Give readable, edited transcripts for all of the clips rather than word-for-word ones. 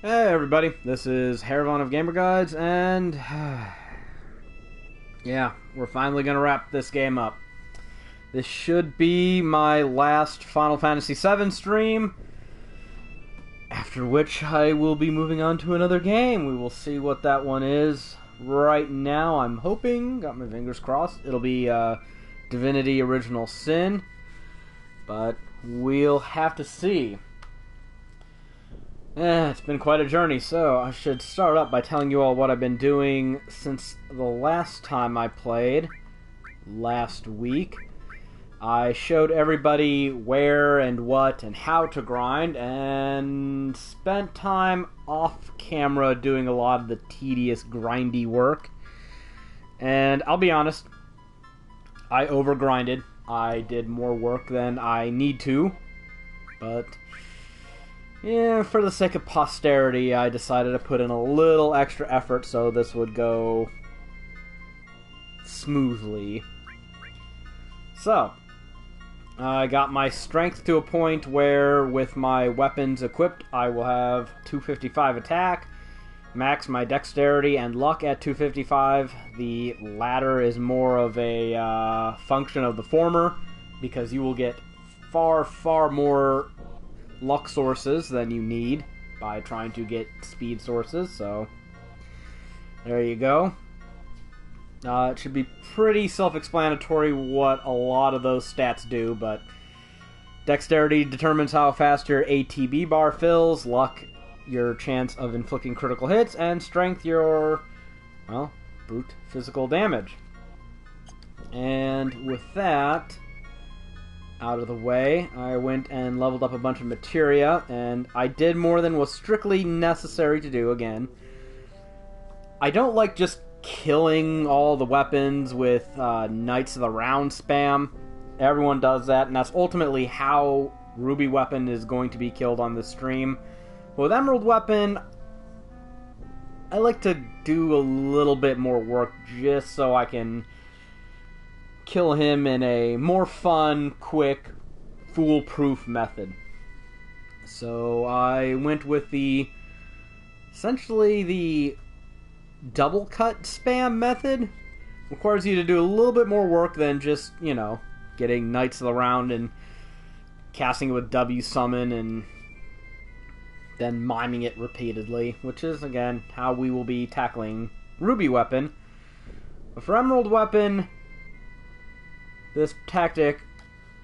Hey everybody, this is Haravon of Gamer Guides, and yeah, we're finally gonna wrap this game up. This should be my last Final Fantasy VII stream, after which I will be moving on to another game. We will see what that one is. Right now, I'm hoping, got my fingers crossed, it'll be Divinity Original Sin, but we'll have to see. It's been quite a journey, so I should start up by telling you all what I've been doing since the last time I played, last week. I showed everybody where and what and how to grind, and spent time off camera doing a lot of the tedious, grindy work. And I'll be honest, I overgrinded. I did more work than I need to, but yeah, for the sake of posterity, I decided to put in a little extra effort so this would go smoothly. So, I got my strength to a point where, with my weapons equipped, I will have 255 attack, max my dexterity and luck at 255. The latter is more of a function of the former, because you will get far more luck sources than you need by trying to get speed sources, so there you go. It should be pretty self-explanatory what a lot of those stats do, but dexterity determines how fast your ATB bar fills, luck your chance of inflicting critical hits, and strength your, well, brute physical damage. And with that out of the way, I went and leveled up a bunch of materia, and I did more than was strictly necessary to do again. I don't like just killing all the weapons with Knights of the Round spam. Everyone does that, and that's ultimately how Ruby Weapon is going to be killed on this stream. With Emerald Weapon, I like to do a little bit more work just so I can kill him in a more fun, quick, foolproof method. So I went with essentially the double cut spam method. Requires you to do a little bit more work than just, you know, getting Knights of the Round and casting it with W summon and then miming it repeatedly, which is, again, how we will be tackling Ruby Weapon. But for Emerald Weapon, this tactic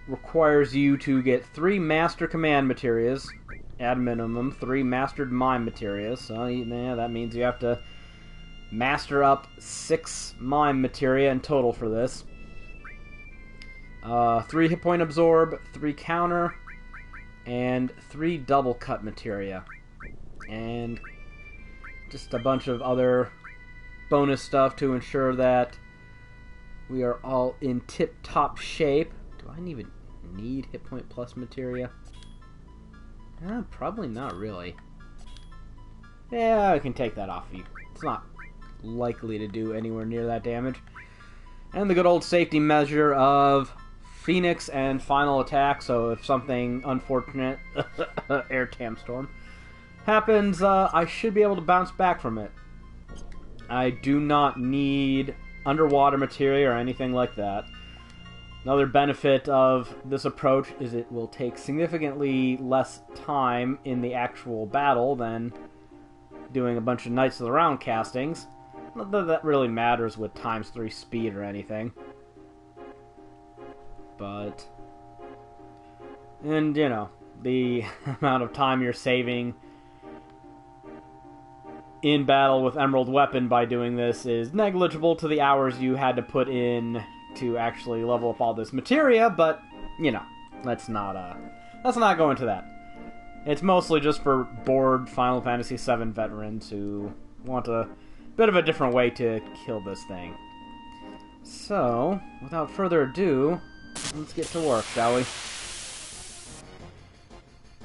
requires you to get 3 Master Command Materias, at minimum, 3 Mastered Mime Materias, so yeah, that means you have to master up 6 Mime Materia in total for this. 3 Hit Point Absorb, 3 Counter, and 3 Double Cut Materia. And just a bunch of other bonus stuff to ensure that we are all in tip-top shape. Do I even need Hit Point Plus Materia? Probably not really. Yeah, I can take that off of you. It's not likely to do anywhere near that damage. And the good old safety measure of Phoenix and Final Attack, so if something unfortunate, Air Tam Storm, happens, I should be able to bounce back from it. I do not need underwater materia or anything like that. Another benefit of this approach is it will take significantly less time in the actual battle than doing a bunch of Knights of the Round castings. Not that that really matters with ×3 speed or anything. But, and you know, the amount of time you're saving in battle with Emerald Weapon by doing this is negligible to the hours you had to put in to actually level up all this materia, but, you know, let's not go into that. It's mostly just for bored Final Fantasy VII veterans who want a bit of a different way to kill this thing. So, without further ado, let's get to work, shall we?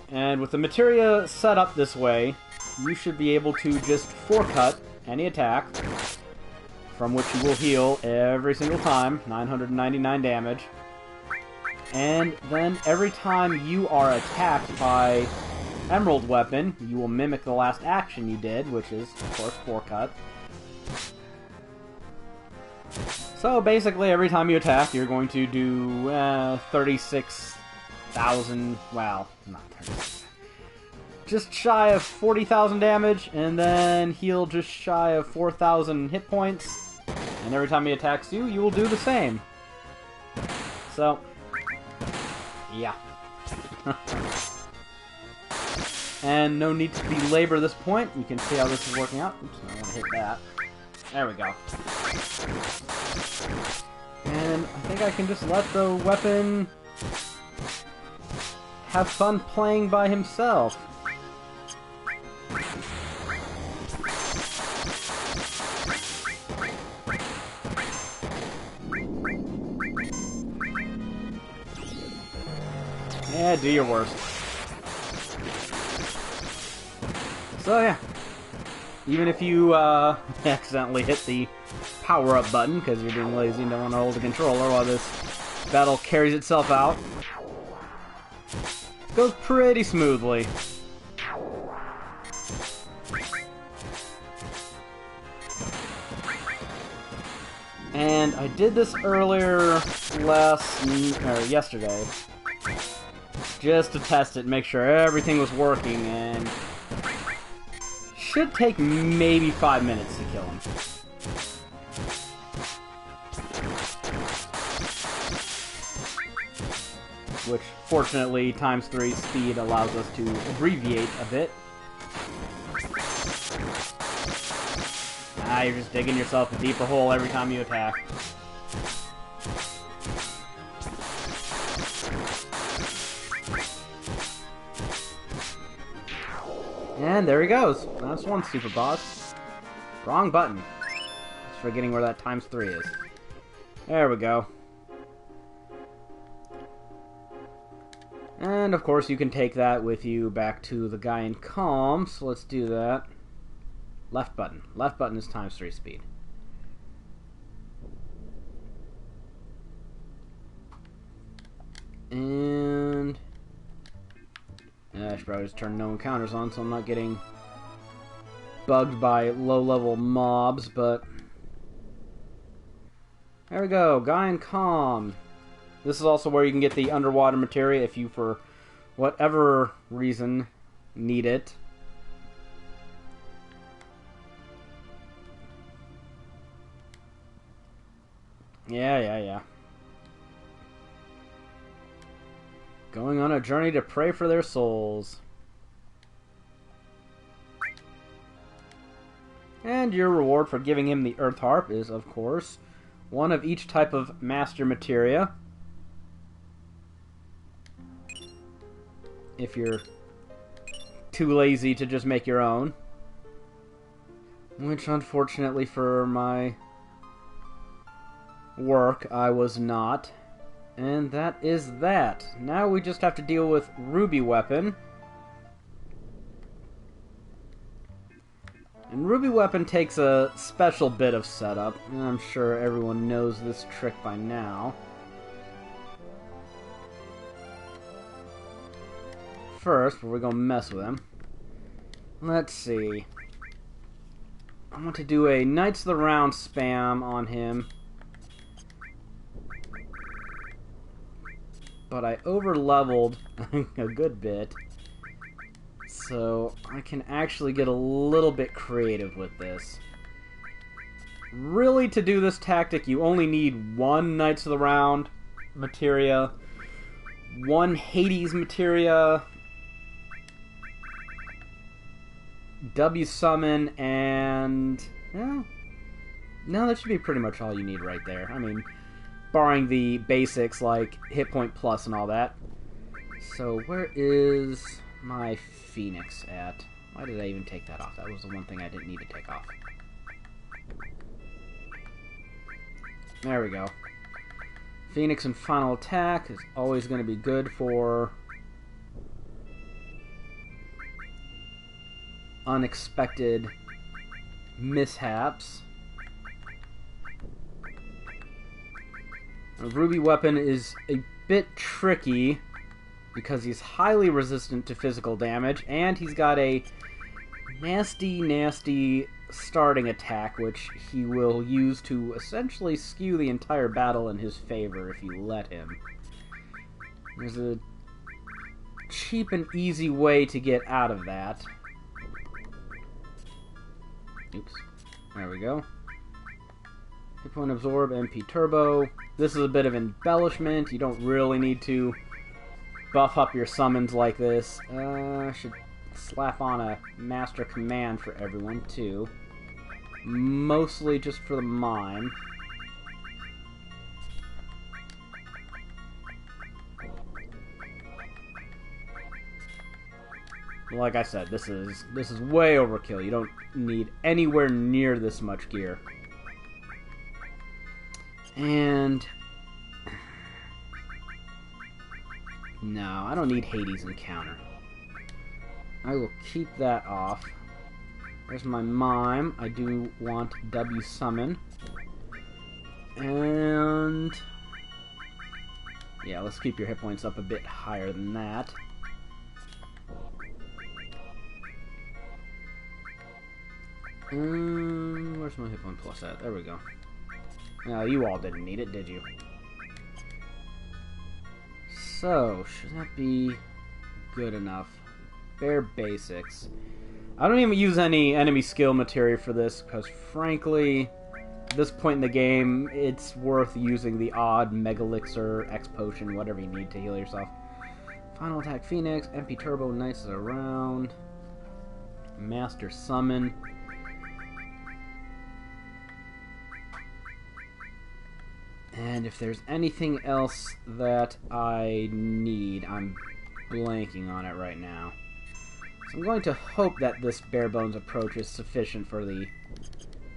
And with the materia set up this way, you should be able to just forecut any attack, from which you will heal every single time, 999 damage. And then every time you are attacked by Emerald weapon, you will mimic the last action you did, which is, of course, 4-cut. So basically, every time you attack, you're going to do 36,000. Well, not 36. Just shy of 40,000 damage, and then heal just shy of 4,000 hit points. And every time he attacks you, you will do the same. So, yeah. And no need to belabor this point. You can see how this is working out. Oops, I don't want to hit that. There we go. And I think I can just let the weapon have fun playing by himself. Yeah, do your worst. So yeah, even if you accidentally hit the power-up button because you're being lazy and don't want to hold the controller while this battle carries itself out, it goes pretty smoothly. And I did this earlier, yesterday, just to test it, make sure everything was working, and should take maybe 5 minutes to kill him. Which, fortunately, ×3 speed allows us to abbreviate a bit. Ah, you're just digging yourself a deeper hole every time you attack. And there he goes. That's one super boss. Wrong button. Just forgetting where that ×3 is. There we go. And of course you can take that with you back to the guy in calm, so let's do that. Left button. Left button is ×3 speed. And I should probably just turn no encounters on so I'm not getting bugged by low-level mobs, but there we go, Guy in Calm. This is also where you can get the underwater materia if you, for whatever reason, need it. Yeah. Going on a journey to pray for their souls. And your reward for giving him the Earth Harp is, of course, one of each type of master materia. If you're too lazy to just make your own. Which, unfortunately for my work, I was not. And that is that. Now we just have to deal with Ruby Weapon. And Ruby Weapon takes a special bit of setup, and I'm sure everyone knows this trick by now. First, we're going to mess with him. Let's see. I want to do a Knights of the Round spam on him. But I over-leveled a good bit, so I can actually get a little bit creative with this. Really, to do this tactic, you only need one Knights of the Round materia, one Hades materia, W summon, and no, that should be pretty much all you need right there. I mean, barring the basics like hit point plus and all that. So where is my Phoenix at? Why did I even take that off? That was the one thing I didn't need to take off. There we go. Phoenix and Final Attack is always going to be good for unexpected mishaps. A Ruby Weapon is a bit tricky because he's highly resistant to physical damage, and he's got a nasty, nasty starting attack, which he will use to essentially skew the entire battle in his favor if you let him. There's a cheap and easy way to get out of that. Oops. There we go. Hit point absorb, MP turbo. This is a bit of embellishment. You don't really need to buff up your summons like this. I should slap on a master command for everyone, too. Mostly just for the mime. Like I said, this is way overkill. You don't need anywhere near this much gear. And no, I don't need Hades encounter. I will keep that off. There's my mime. I do want W summon. And yeah, let's keep your hit points up a bit higher than that. Where's my hit point plus at? There we go. Now, you all didn't need it, did you? So, should that be good enough? Bare basics. I don't even use any enemy skill material for this, because frankly, at this point in the game, it's worth using the odd Megalixir, X Potion, whatever you need to heal yourself. Final attack Phoenix, MP Turbo, Knights around. Master Summon. And if there's anything else that I need, I'm blanking on it right now. So I'm going to hope that this bare bones approach is sufficient for the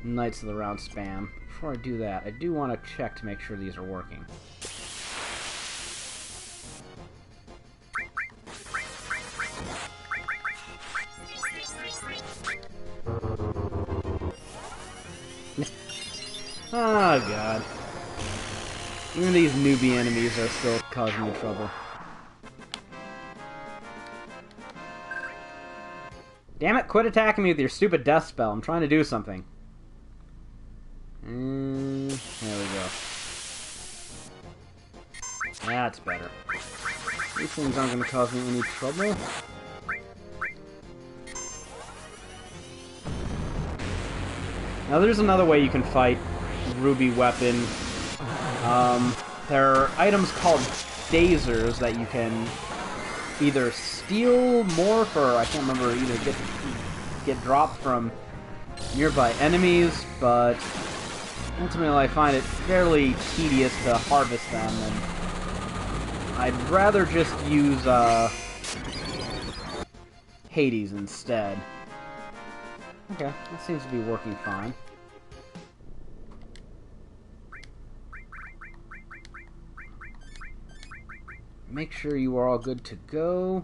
Knights of the Round spam. Before I do that, I do want to check to make sure these are working. Oh god. Even these newbie enemies are still causing me trouble. Damn it, quit attacking me with your stupid death spell. I'm trying to do something. There we go. That's better. These things aren't going to cause me any trouble. Now there's another way you can fight Ruby Weapon. There are items called Dazers that you can either steal, morph, or I can't remember, either get dropped from nearby enemies, but ultimately I find it fairly tedious to harvest them, and I'd rather just use Hades instead. Okay, that seems to be working fine. Make sure you are all good to go.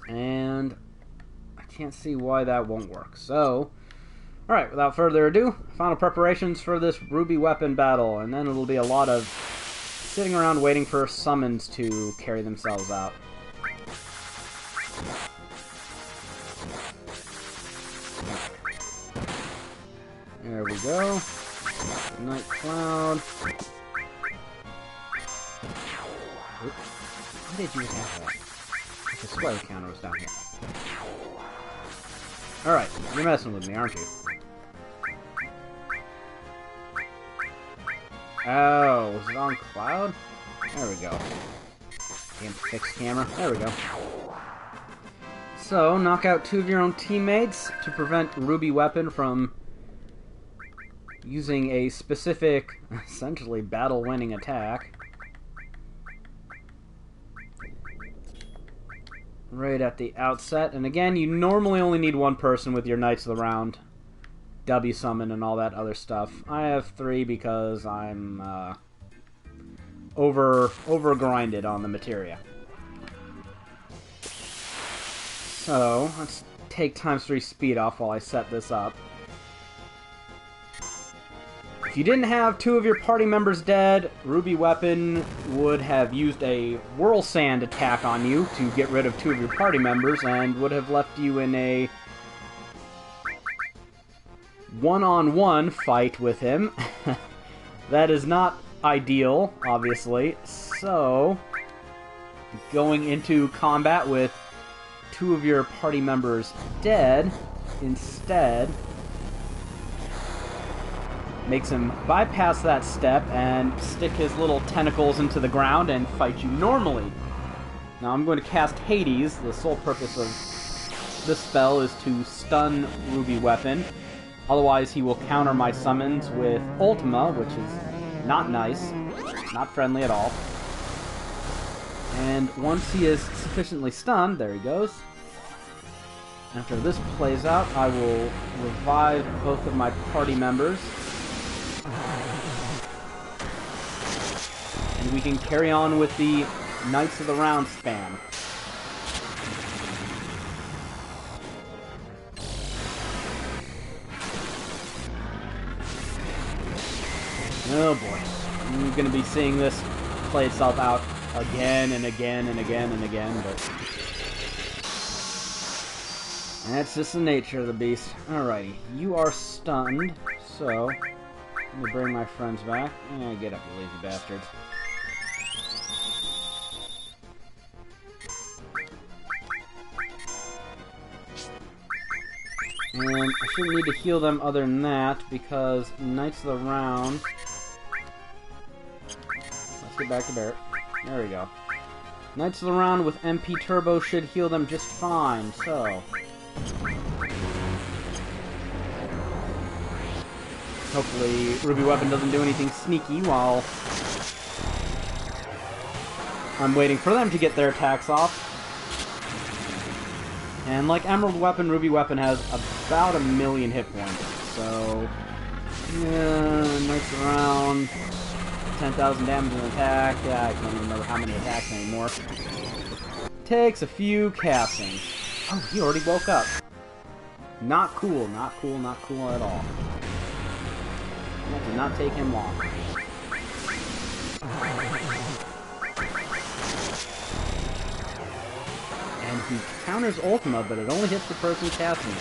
And I can't see why that won't work. So, alright, without further ado, final preparations for this Ruby Weapon battle. And then it'll be a lot of sitting around waiting for summons to carry themselves out. There we go. Night Cloud. Oops. Why did you have that? The sweater counter was down here. Alright, you're messing with me, aren't you? Oh, was it on Cloud? There we go. Damn fixed camera. There we go. So, knock out 2 of your own teammates to prevent Ruby Weapon from using a specific, essentially battle-winning attack. Right at the outset. And again, you normally only need 1 person with your Knights of the Round, W summon, and all that other stuff. I have 3 because I'm over grinded on the materia. So let's take ×3 speed off while I set this up. If you didn't have two of your party members dead, Ruby Weapon would have used a Whirl Sand attack on you to get rid of two of your party members and would have left you in a one-on-one fight with him. That is not ideal, obviously. So, going into combat with two of your party members dead instead makes him bypass that step and stick his little tentacles into the ground and fight you normally. Now I'm going to cast Hades. The sole purpose of this spell is to stun Ruby Weapon. Otherwise he will counter my summons with Ultima, which is not nice, not friendly at all. And once he is sufficiently stunned, there he goes. After this plays out, I will revive both of my party members. And we can carry on with the Knights of the Round spam. Oh boy. I'm going to be seeing this play itself out again and again and again and again, but that's just the nature of the beast. Alrighty, you are stunned, so let me bring my friends back. Get up, you lazy bastards. And I shouldn't need to heal them other than that, because Knights of the Round... Let's get back to Barrett. There we go. Knights of the Round with MP Turbo should heal them just fine, so... Hopefully Ruby Weapon doesn't do anything sneaky while I'm waiting for them to get their attacks off. And like Emerald Weapon, Ruby Weapon has about 1,000,000 hit points, so... Yeah, Knights around... 10,000 damage in attack. Yeah, I can't even remember how many attacks anymore. Takes a few castings. Oh, he already woke up. Not cool, not cool, not cool at all. That did not take him long. And he counters Ultima, but it only hits the person casting it.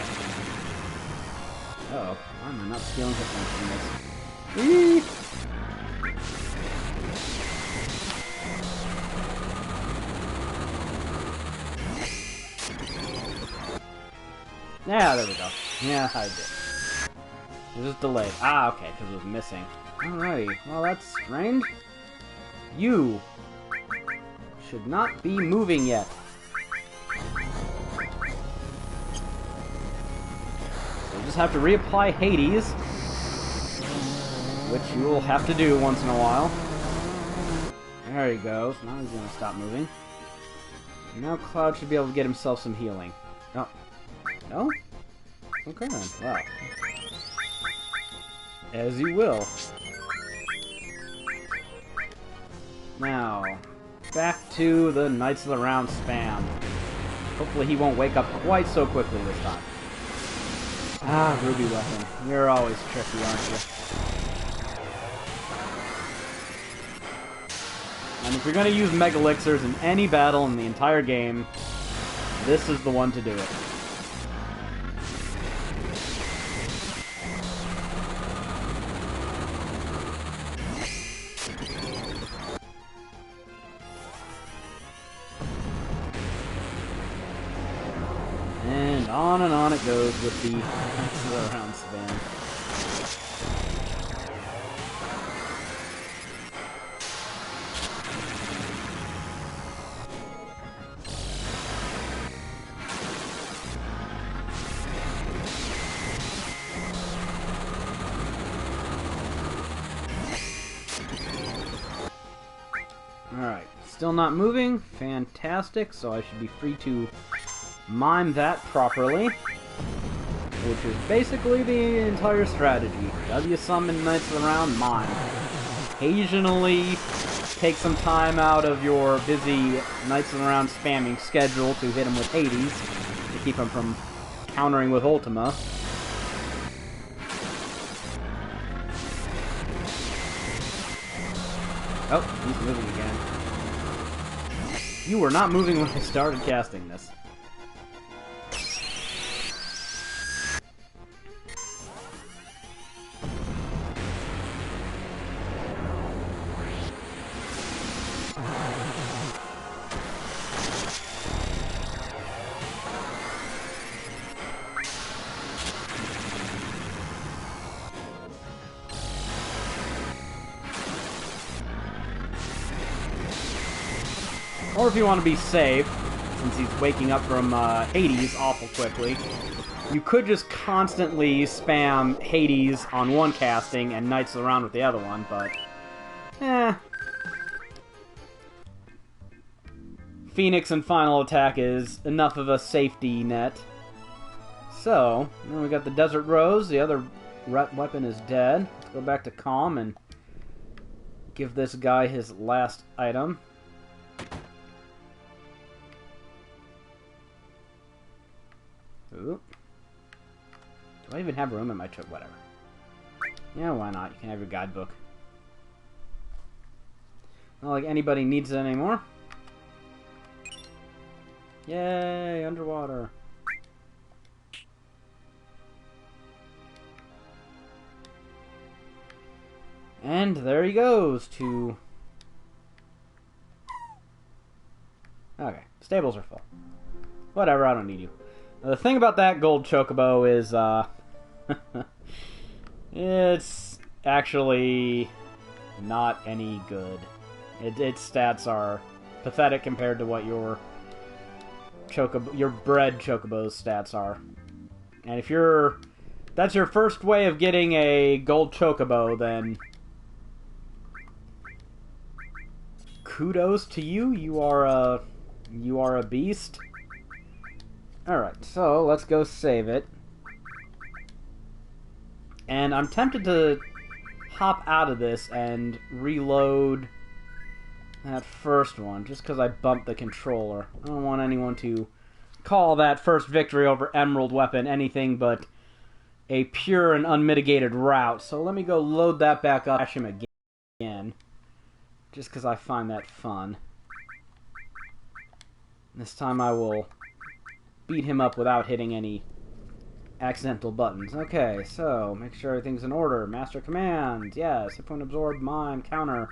Uh-oh. Why am I not stealing hit points from this? Eee! Yeah, there we go. Yeah, I did. It was delayed. Ah, okay, because it was missing. Alrighty. Well, that's strange. You should not be moving yet. So you just have to reapply Hades, which you will have to do once in a while. There he goes. Now he's going to stop moving. Now Cloud should be able to get himself some healing. Oh. No? Okay then. Wow. As you will. Now, back to the Knights of the Round spam. Hopefully he won't wake up quite so quickly this time. Ah, Ruby Weapon. You're always tricky, aren't you? And if you're going to use Mega Elixirs in any battle in the entire game, this is the one to do it. And on it goes with the Knights of the Round spam. Alright, still not moving. Fantastic, so I should be free to mime that properly, which is basically the entire strategy. W summon Knights of the Round, mime. Occasionally take some time out of your busy Knights of the Round spamming schedule to hit him with Hades, to keep him from countering with Ultima. Oh, he's moving again. You were not moving when I started casting this. Or if you want to be safe, since he's waking up from Hades awful quickly, you could just constantly spam Hades on one casting and Knights around with the other one, but... Phoenix and Final Attack is enough of a safety net. So, then we got the Desert Rose, the other weapon is dead. Let's go back to Calm and give this guy his last item. Ooh. Do I even have room in my trip? Whatever. Yeah, why not? You can have your guidebook. Not like anybody needs it anymore. Yay, underwater. And there he goes to... Okay, stables are full. Whatever, I don't need you. Now, the thing about that gold chocobo is, it's actually not any good. Its stats are pathetic compared to what your bred chocobo's stats are. And if that's your first way of getting a gold chocobo, then kudos to you. You are a beast. Alright, so let's go save it. And I'm tempted to hop out of this and reload that first one, just because I bumped the controller. I don't want anyone to call that first victory over Emerald Weapon anything but a pure and unmitigated rout. So let me go load that back up, bash him again, just because I find that fun. This time I will beat him up without hitting any accidental buttons. Okay, so make sure everything's in order. Master commands, yes. Hit point absorb, mime, counter.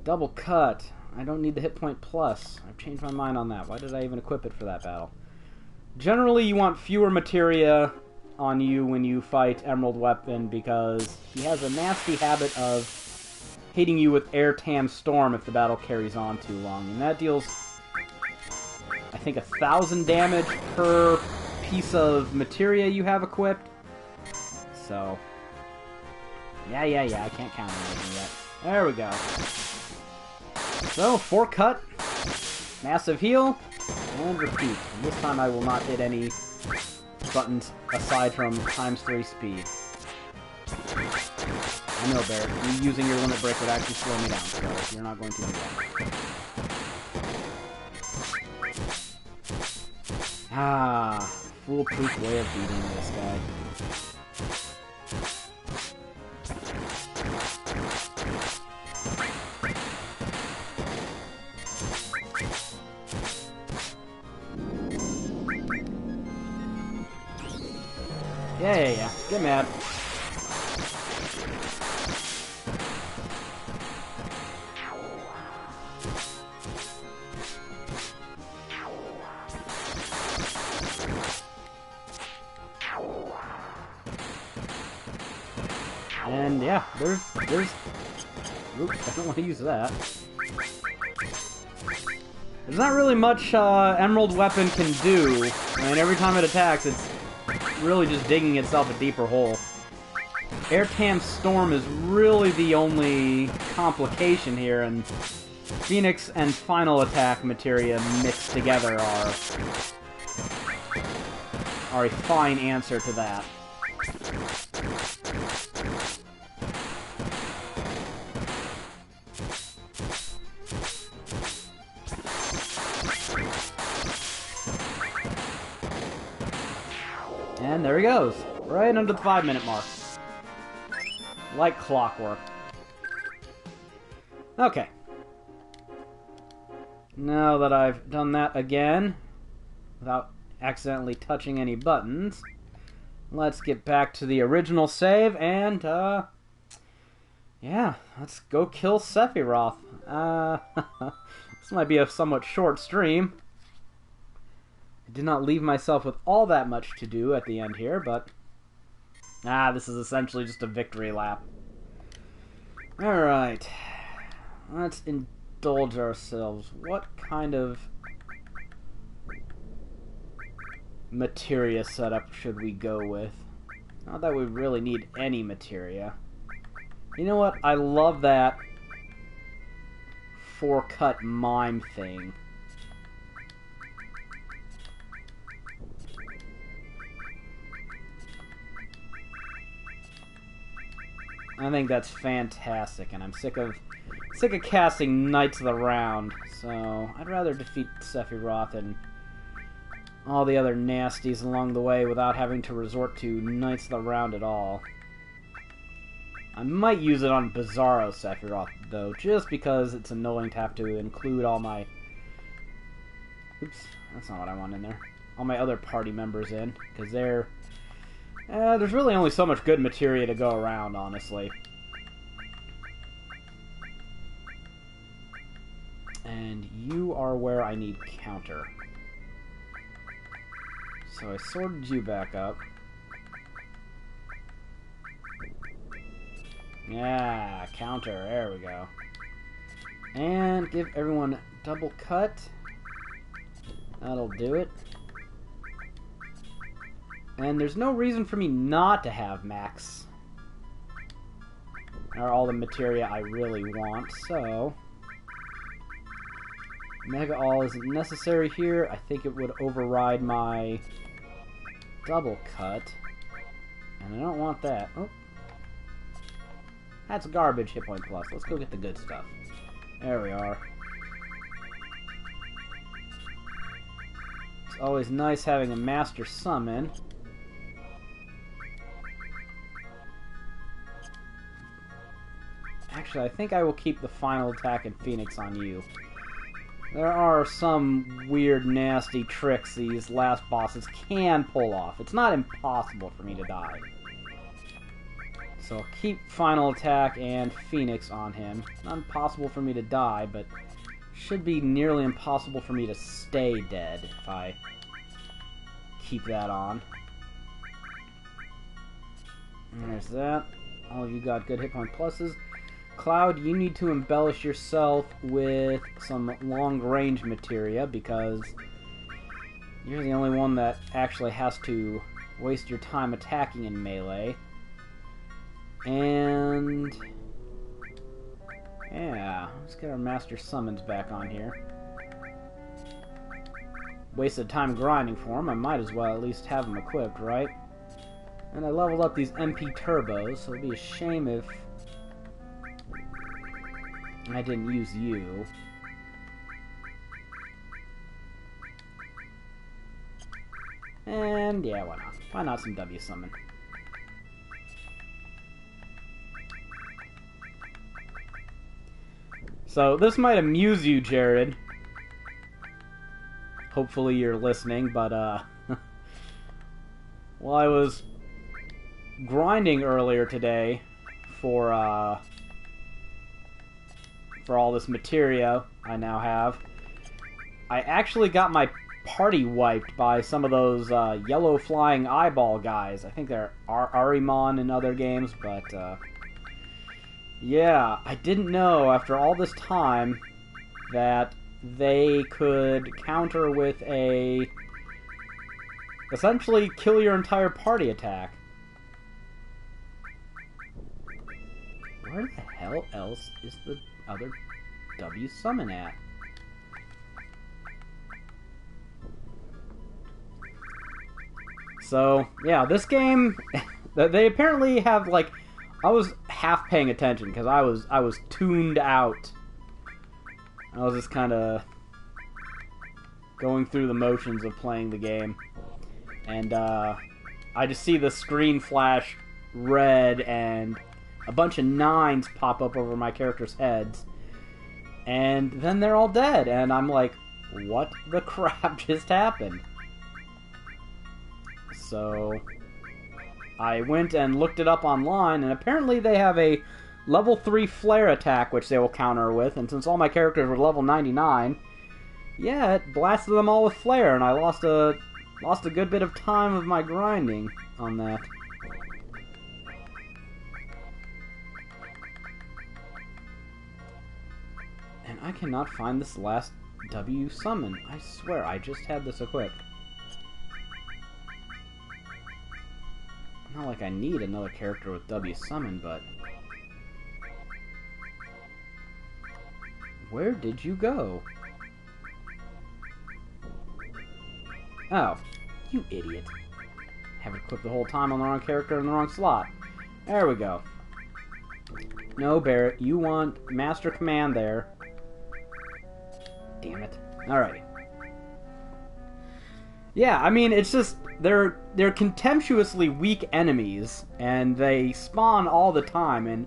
Double cut. I don't need the hit point plus. I've changed my mind on that. Why did I even equip it for that battle? Generally, you want fewer materia on you when you fight Emerald Weapon because he has a nasty habit of hitting you with Air Tam Storm if the battle carries on too long. And that deals, I think, 1,000 damage per piece of materia you have equipped. So, yeah, I can't count on anything yet. There we go. So, 4 cut, massive heal, and repeat. And this time I will not hit any buttons aside from ×3 speed. I know, Bear, you using your limit break would actually slow me down, so you're not going to do that. Ah, foolproof way of beating this guy. Yeah. Get mad. And yeah, there's oops, I don't want to use that. There's not really much Emerald Weapon can do. I mean, every time it attacks, it's really just digging itself a deeper hole. Air Tam Storm is really the only complication here, and Phoenix and Final Attack materia mixed together are a fine answer to that. And there he goes, right under the 5-minute mark. Like clockwork. Okay. Now that I've done that again, without accidentally touching any buttons, let's get back to the original save and, yeah, let's go kill Sephiroth. This might be a somewhat short stream. I did not leave myself with all that much to do at the end here, but... this is essentially just a victory lap. Alright. Let's indulge ourselves. What kind of materia setup should we go with? Not that we really need any materia. You know what? I love that four-cut mime thing. I think that's fantastic, and I'm sick of casting Knights of the Round, so I'd rather defeat Sephiroth and all the other nasties along the way without having to resort to Knights of the Round at all. I might use it on Bizarro Sephiroth, though, just because it's annoying to have to include all my... Oops, that's not what I want in there. All my other party members in, because they're... there's really only so much good materia to go around, honestly. And you are where I need counter. So I sorted you back up. Yeah, counter, there we go. And give everyone double cut. That'll do it. And there's no reason for me not to have max, or all the materia I really want, so... Mega All isn't necessary here. I think it would override my double cut. And I don't want that. Oh. That's garbage hit point plus. Let's go get the good stuff. There we are. It's always nice having a master summon. Actually, I think I will keep the final attack and Phoenix on you. There are some weird, nasty tricks these last bosses can pull off. It's not impossible for me to die. So I'll keep final attack and Phoenix on him. Not impossible for me to die, but should be nearly impossible for me to stay dead if I keep that on. And there's that. All of you got good hit point pluses. Cloud, you need to embellish yourself with some long-range materia, because you're the only one that actually has to waste your time attacking in melee. And... yeah, let's get our master summons back on here. Wasted time grinding for them, I might as well at least have them equipped, right? And I leveled up these MP turbos, so it'd be a shame if I didn't use you. And yeah, why not? Why not some W summon? So this might amuse you, Jared. Hopefully you're listening, but while I was grinding earlier today for all this materia I now have, I actually got my party wiped by some of those yellow flying eyeball guys. I think they're Arimon in other games, but yeah, I didn't know after all this time that they could counter with a... essentially kill your entire party attack. Where the hell else is the other W summon at? So, yeah, this game, they apparently have, like, I was half paying attention because I was tuned out. I was just kind of going through the motions of playing the game. And I just see the screen flash red and a bunch of 9s pop up over my characters' heads. And then they're all dead, and I'm like, what the crap just happened? So I went and looked it up online, and apparently they have a level 3 flare attack which they will counter with, and since all my characters were level 99, yeah, it blasted them all with flare, and I lost a good bit of time of my grinding on that. And I cannot find this last W summon. I swear, I just had this equipped. Not like I need another character with W summon, but... Where did you go? Oh, you idiot. Have it equipped the whole time on the wrong character in the wrong slot. There we go. No, Barrett, you want Master Command there. Damn it. Alrighty. Yeah, I mean, it's just, they're contemptuously weak enemies, and they spawn all the time, and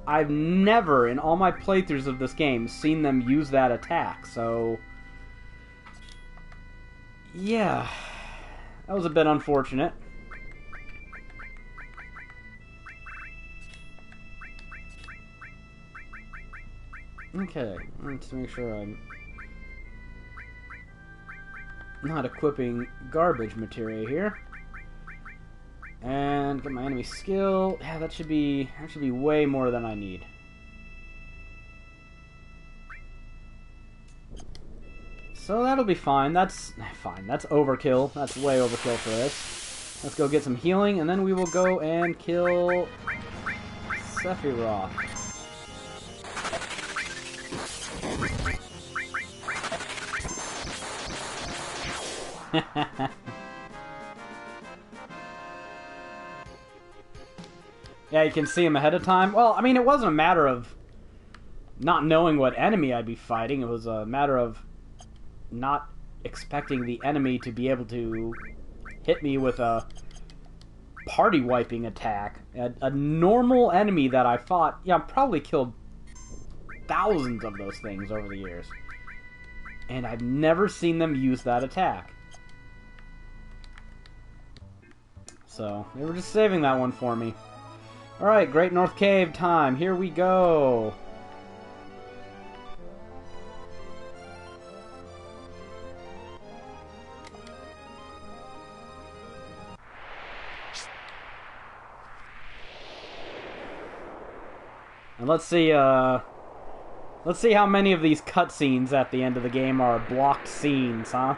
I've never, in all my playthroughs of this game, seen them use that attack, so... Yeah, that was a bit unfortunate. Okay, let's make sure I'm not equipping garbage materia here. And get my enemy skill. Yeah, that should be way more than I need. So that'll be fine. That's fine. That's overkill. That's way overkill for this. Let's go get some healing, and then we will go and kill Sephiroth. Yeah, you can see him ahead of time. Well, I mean, it wasn't a matter of not knowing what enemy I'd be fighting. It was a matter of not expecting the enemy to be able to hit me with a party-wiping attack. A normal enemy that I fought, yeah, I've probably killed thousands of those things over the years. And I've never seen them use that attack. So, they were just saving that one for me. Alright, Great North Cave time. Here we go. And let's see how many of these cutscenes at the end of the game are blocked scenes, huh?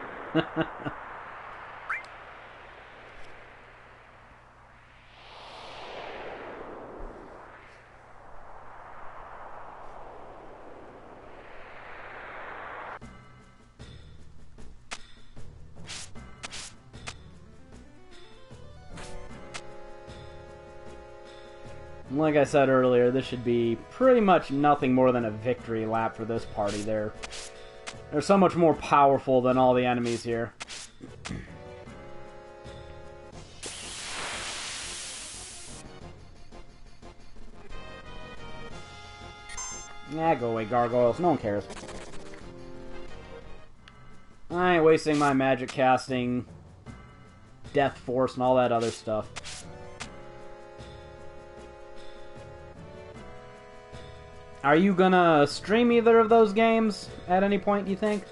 Like I said earlier, this should be pretty much nothing more than a victory lap for this party. They're so much more powerful than all the enemies here. Nah, go away, gargoyles. No one cares. I ain't wasting my magic casting, death force, and all that other stuff. Are you gonna stream either of those games at any point, you think?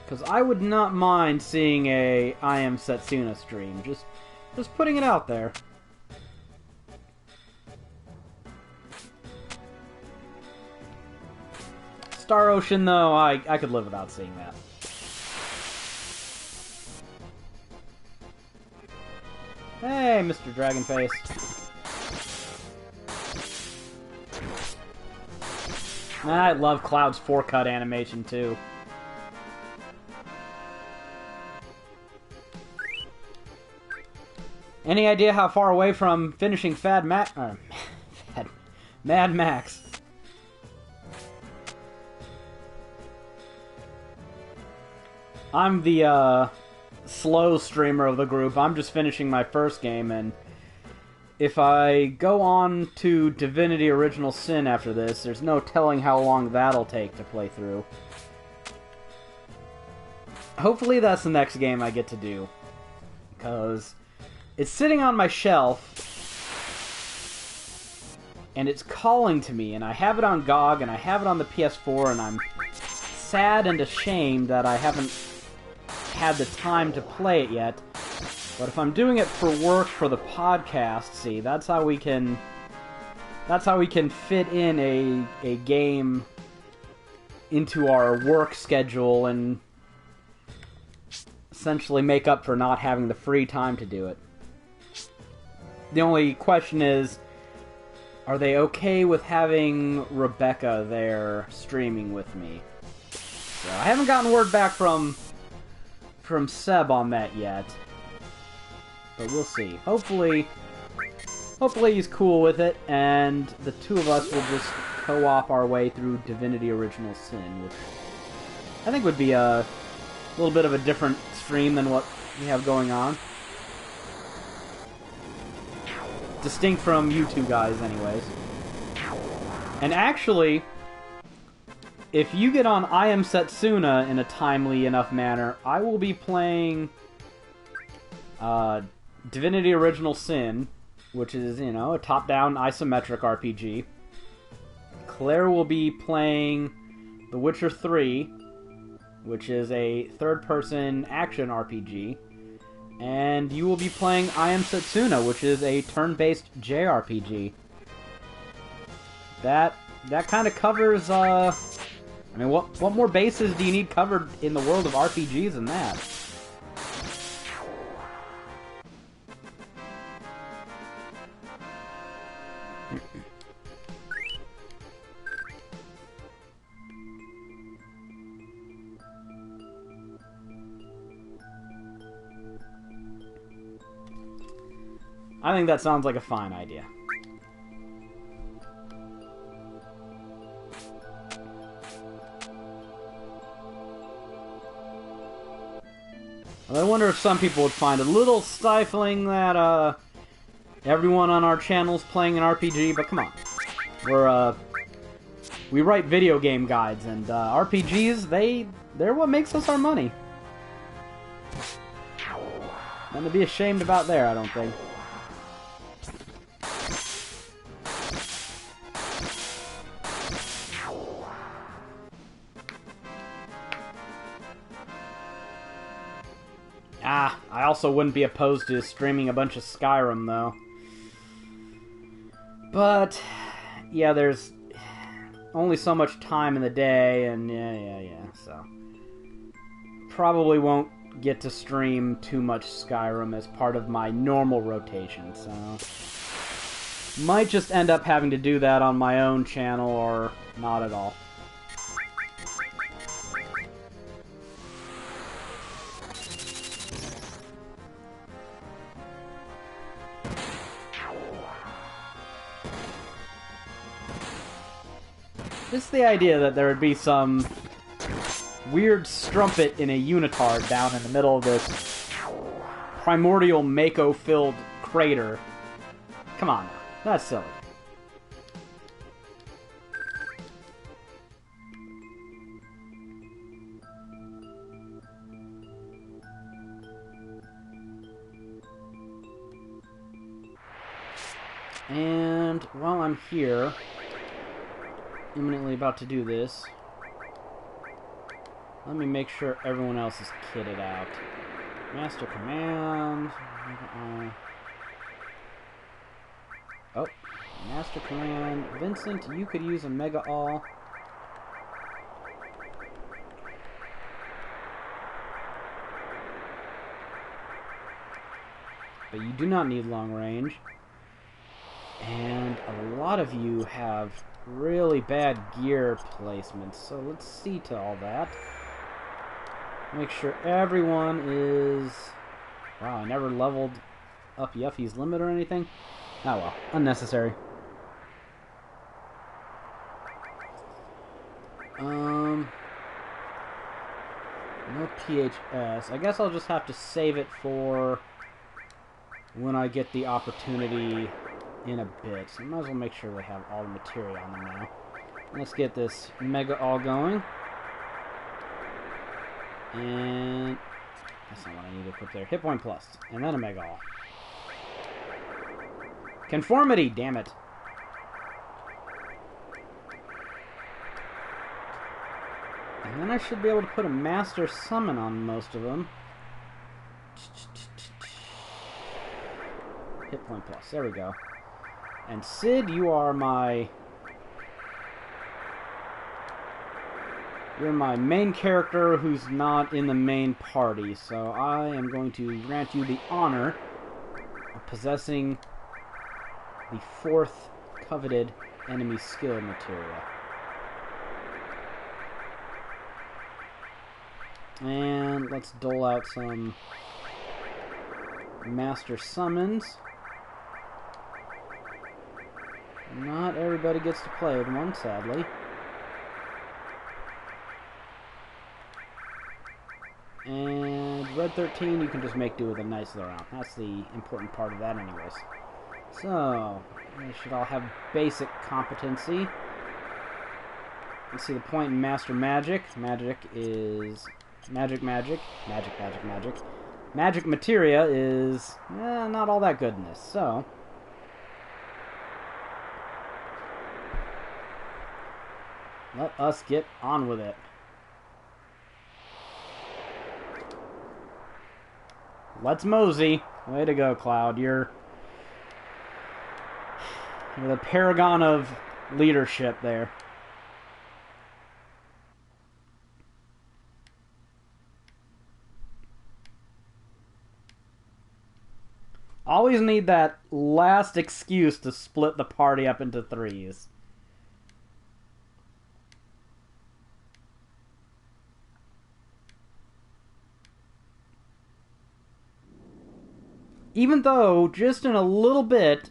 Because I would not mind seeing a I Am Setsuna stream. Just putting it out there. Star Ocean, though, I could live without seeing that. Hey, Mr. Dragonface. I love Cloud's 4-cut animation, too. Any idea how far away from finishing Mad Max? I'm the slow streamer of the group. I'm just finishing my first game, and if I go on to Divinity Original Sin after this, there's no telling how long that'll take to play through. Hopefully that's the next game I get to do, because it's sitting on my shelf, and it's calling to me, and I have it on GOG, and I have it on the PS4, and I'm sad and ashamed that I haven't had the time to play it yet. But if I'm doing it for work for the podcast, see, that's how we can fit in a game into our work schedule and essentially make up for not having the free time to do it. The only question is, are they okay with having Rebecca there streaming with me? So I haven't gotten word back from Seb on that yet. But we'll see. Hopefully he's cool with it, and the two of us will just co-op our way through Divinity Original Sin, which I think would be a little bit of a different stream than what we have going on. Distinct from you two guys, anyways. And actually, if you get on I Am Setsuna in a timely enough manner, I will be playing Divinity Original Sin, which is, you know, a top-down isometric RPG. Claire will be playing The Witcher 3, which is a third-person action RPG. And you will be playing I Am Setsuna, which is a turn-based JRPG. That kind of covers, I mean, what more bases do you need covered in the world of RPGs than that? I think that sounds like a fine idea. Well, I wonder if some people would find it a little stifling that everyone on our channel's playing an RPG, but come on. We write video game guides, and RPGs, they're what makes us our money. Nothing to be ashamed about there, I don't think. I also wouldn't be opposed to streaming a bunch of Skyrim, though. But, yeah, there's only so much time in the day, and yeah, so... Probably won't get to stream too much Skyrim as part of my normal rotation, so... Might just end up having to do that on my own channel, or not at all. Just the idea that there would be some weird strumpet in a unitard down in the middle of this primordial Mako-filled crater. Come on, that's silly. And while I'm here, imminently about to do this, let me make sure everyone else is kitted out. Master Command. Oh, Master Command. Vincent, you could use a Mega All. But you do not need long range. And a lot of you have really bad gear placements, so let's see to all that. Make sure everyone is... Wow, I never leveled up Yuffie's limit or anything. Oh well, unnecessary. No PHS. I guess I'll just have to save it for when I get the opportunity in a bit. So I might as well make sure they have all the materia on them now. Let's get this Mega All going. And that's not what I need to put there. Hit point plus. And then a Mega All. Conformity, damn it. And then I should be able to put a Master Summon on most of them. Hit point plus. There we go. And Sid, you are my... You're my main character who's not in the main party, so I am going to grant you the honor of possessing the 4th coveted enemy skill materia. And let's dole out some Master Summons. Not everybody gets to play with one, sadly. And Red 13, you can just make do with a nice little round. That's the important part of that anyways. So, they should all have basic competency. Let's see the point in Master Magic. Magic is... Magic. Magic Materia is not all that good in this, so... Let us get on with it. Let's mosey. Way to go, Cloud. You're the paragon of leadership there. Always need that last excuse to split the party up into threes. Even though, just in a little bit,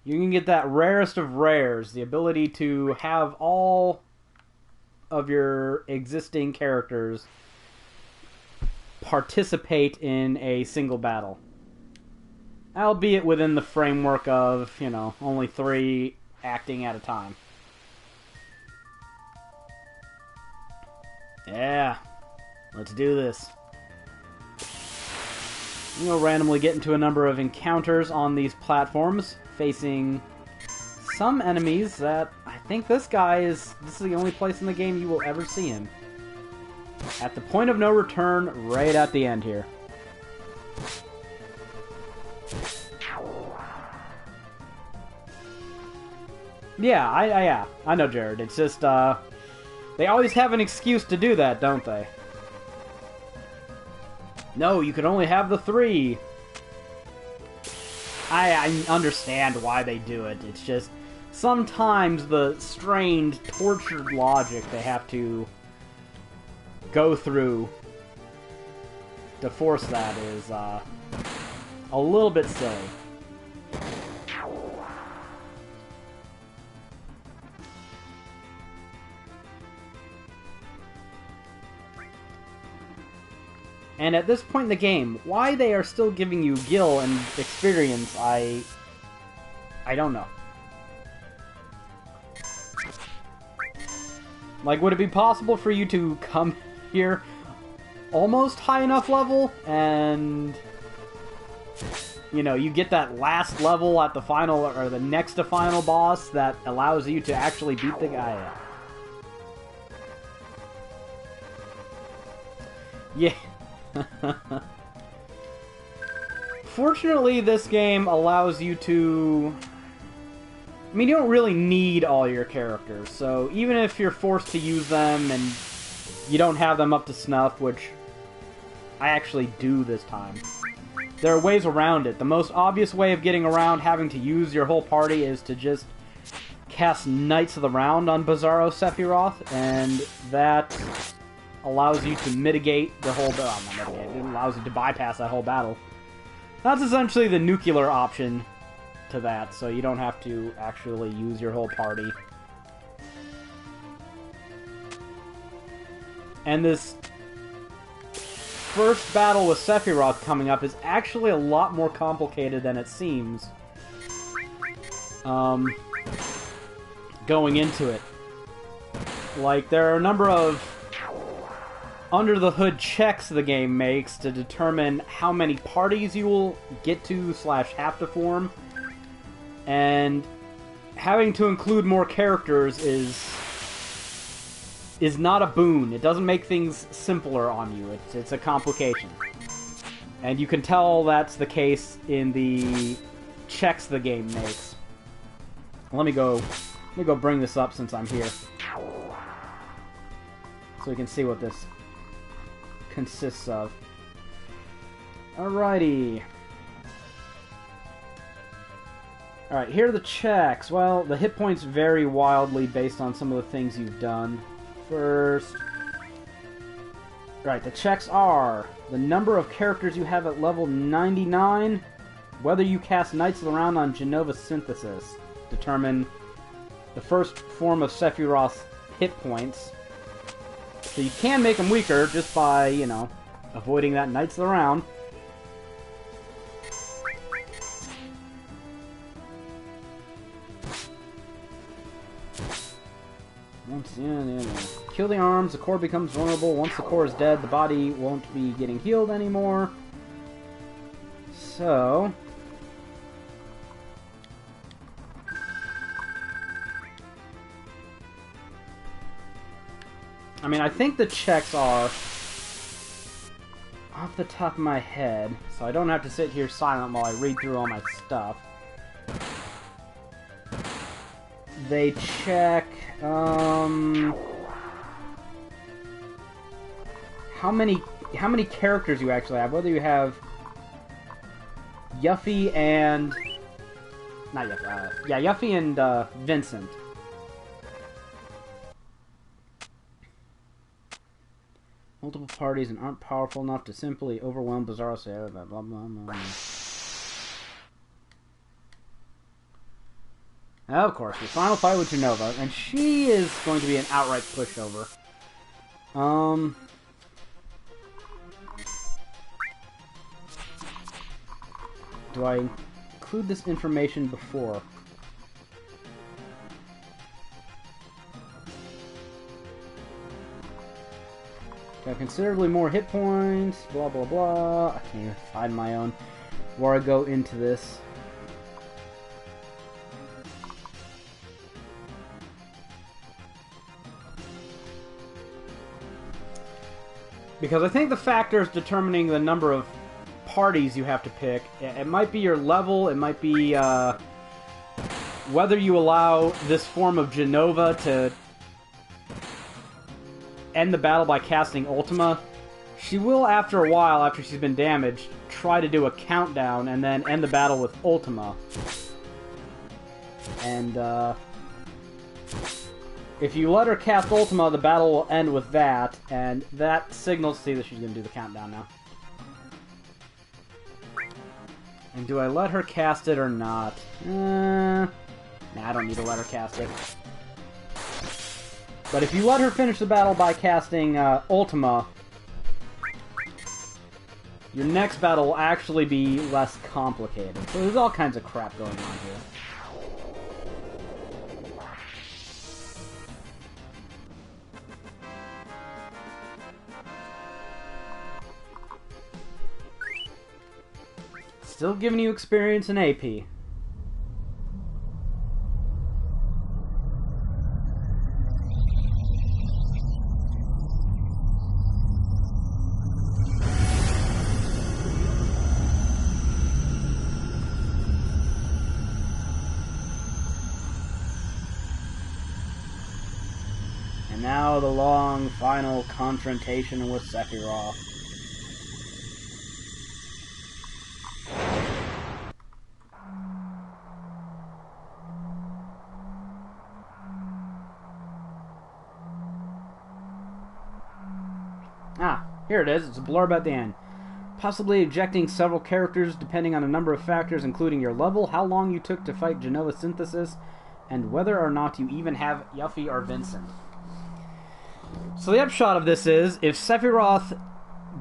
you can get that rarest of rares, the ability to have all of your existing characters participate in a single battle. Albeit within the framework of, you know, only 3 acting at a time. Yeah, let's do this. You'll randomly get into a number of encounters on these platforms, facing some enemies that I think this is the only place in the game you will ever see him. At the point of no return, right at the end here. Yeah, I know, Jared. It's just, they always have an excuse to do that, don't they? No, you can only have the 3. I understand why they do it. It's just, sometimes the strained, tortured logic they have to go through to force that is, a little bit silly. And at this point in the game, why they are still giving you Gil and experience, I don't know. Like, would it be possible for you to come here almost high enough level, and, you know, you get that last level at the final, or the next to final boss that allows you to actually beat the guy? Yeah. Fortunately, this game allows you to... I mean, you don't really need all your characters, so even if you're forced to use them and you don't have them up to snuff, which I actually do this time, there are ways around it. The most obvious way of getting around having to use your whole party is to just cast Knights of the Round on Bizarro Sephiroth, and that allows you to mitigate the whole battle. Not mitigate, it allows you to bypass that whole battle. That's essentially the nuclear option to that, so you don't have to actually use your whole party. And this first battle with Sephiroth coming up is actually a lot more complicated than it seems. Going into it. Like, there are a number of under-the-hood checks the game makes to determine how many parties you will get to / have to form. And having to include more characters is not a boon. It doesn't make things simpler on you. It's a complication. And you can tell that's the case in the checks the game makes. Let me go bring this up since I'm here. So we can see what this consists of. Alrighty. Alright, here are the checks. Well, the hit points vary wildly based on some of the things you've done. First... Right, the checks are the number of characters you have at level 99, whether you cast Knights of the Round on Genova Synthesis, determine the first form of Sephiroth's hit points. So you can make them weaker just by, you know, avoiding that Knights of the Round. Kill the arms, the core becomes vulnerable. Once the core is dead, the body won't be getting healed anymore. So... I mean, I think the checks are off the top of my head, so I don't have to sit here silent while I read through all my stuff. They check, how many characters you actually have, whether you have Yuffie and... Not Yuffie, yeah, Yuffie and Vincent. Multiple parties and aren't powerful enough to simply overwhelm Bizarro. Blah, blah, blah, blah. Of course, your final fight with Genova, and she is going to be an outright pushover. Do I include this information before? Got considerably more hit points, blah blah blah. I can't even find my own before I go into this. Because I think the factors determining the number of parties you have to pick, it might be your level, it might be whether you allow this form of Genova to end the battle by casting Ultima. She will, after a while, after she's been damaged, try to do a countdown and then end the battle with Ultima. And, if you let her cast Ultima, the battle will end with that, and that signals to see that she's going to do the countdown now. And do I let her cast it or not? Nah, I don't need to let her cast it. But if you let her finish the battle by casting Ultima, your next battle will actually be less complicated. So there's all kinds of crap going on here. Still giving you experience in AP. And now the long final confrontation with Sephiroth. Ah, here it is. It's a blurb at the end. Possibly ejecting several characters depending on a number of factors, including your level, how long you took to fight Genova Synthesis, and whether or not you even have Yuffie or Vincent. So the upshot of this is, if Sephiroth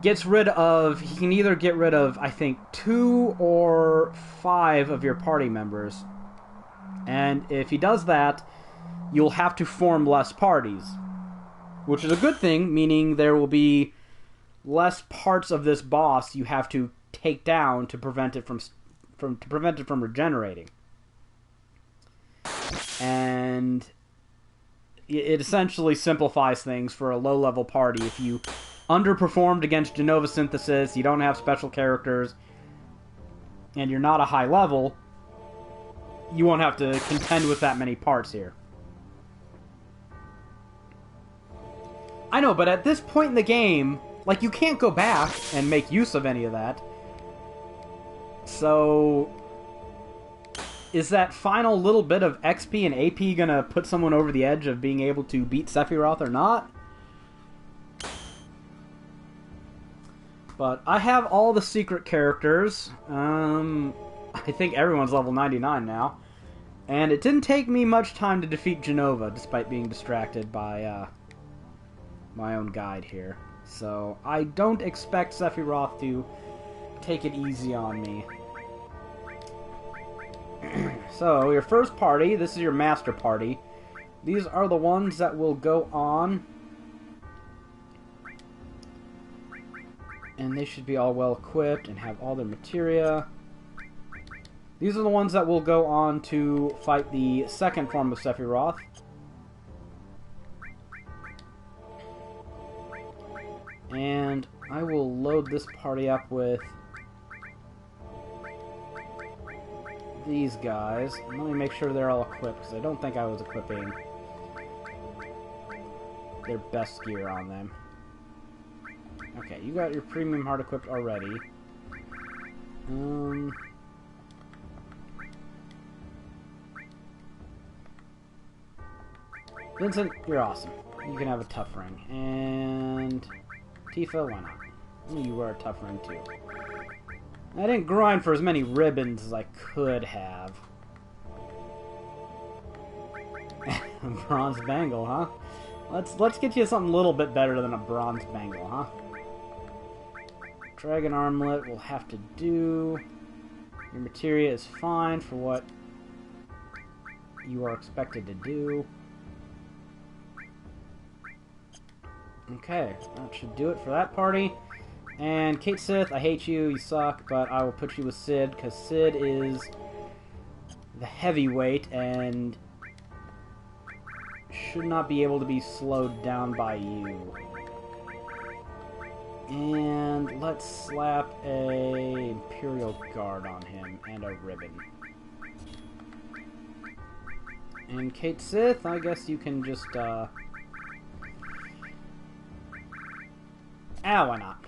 gets rid of... He can either get rid of, I think, 2 or 5 of your party members. And if he does that, you'll have to form less parties. Which is a good thing, meaning there will be less parts of this boss you have to take down to prevent it from regenerating. And it essentially simplifies things for a low-level party. If you underperformed against Genova Synthesis, you don't have special characters, and you're not a high level, you won't have to contend with that many parts here. I know, but at this point in the game, like, you can't go back and make use of any of that. So, is that final little bit of XP and AP gonna put someone over the edge of being able to beat Sephiroth or not? But I have all the secret characters. I think everyone's level 99 now. And it didn't take me much time to defeat Genova, despite being distracted by my own guide here. So I don't expect Sephiroth to take it easy on me. So, your first party, this is your master party. These are the ones that will go on. And they should be all well equipped and have all their materia. These are the ones that will go on to fight the second form of Sephiroth. And I will load this party up with these guys. And let me make sure they're all equipped, because I don't think I was equipping their best gear on them. Okay, you got your premium heart equipped already. Vincent, you're awesome. You can have a tough ring. And Tifa, why not? You wear a tough ring too. I didn't grind for as many ribbons as I could have. Bronze bangle, huh? Let's get you something a little bit better than a bronze bangle, huh? Dragon armlet will have to do. Your materia is fine for what you are expected to do. Okay, that should do it for that party. And Kate Sith, I hate you, you suck, but I will put you with Sid, because Sid is the heavyweight and should not be able to be slowed down by you. And let's slap a Imperial Guard on him and a ribbon. And Kate Sith, I guess you can just, why not?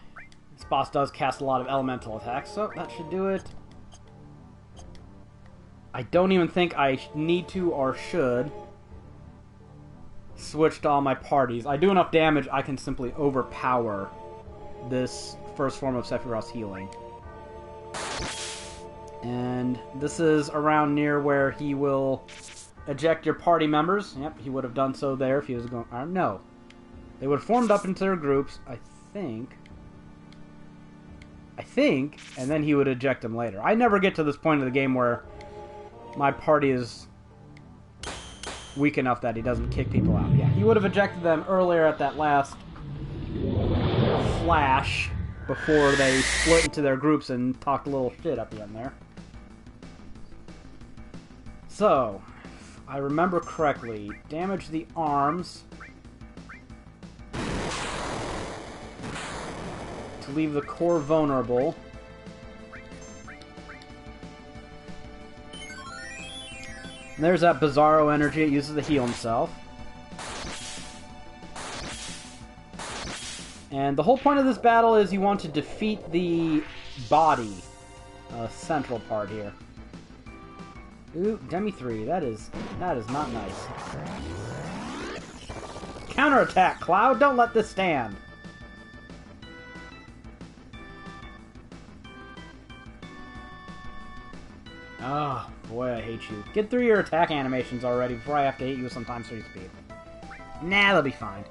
This boss does cast a lot of elemental attacks, so that should do it. I don't even think I need to or should switch to all my parties. I do enough damage, I can simply overpower this first form of Sephiroth's healing. And this is around near where he will eject your party members. Yep, he would have done so there if he was going... no. They would have formed up into their groups, I think, and then he would eject them later. I never get to this point of the game where my party is weak enough that he doesn't kick people out. Yeah, he would have ejected them earlier at that last flash before they split into their groups and talked a little shit at the end there. So, if I remember correctly, damage the arms to leave the core vulnerable. And there's that Bizarro energy it uses to heal himself. And the whole point of this battle is you want to defeat the body. Central part here. Ooh, Demi 3. That is not nice. Counterattack, Cloud! Don't let this stand! Oh, boy, I hate you. Get through your attack animations already before I have to hit you with some times 3 speed. Nah, they'll be fine.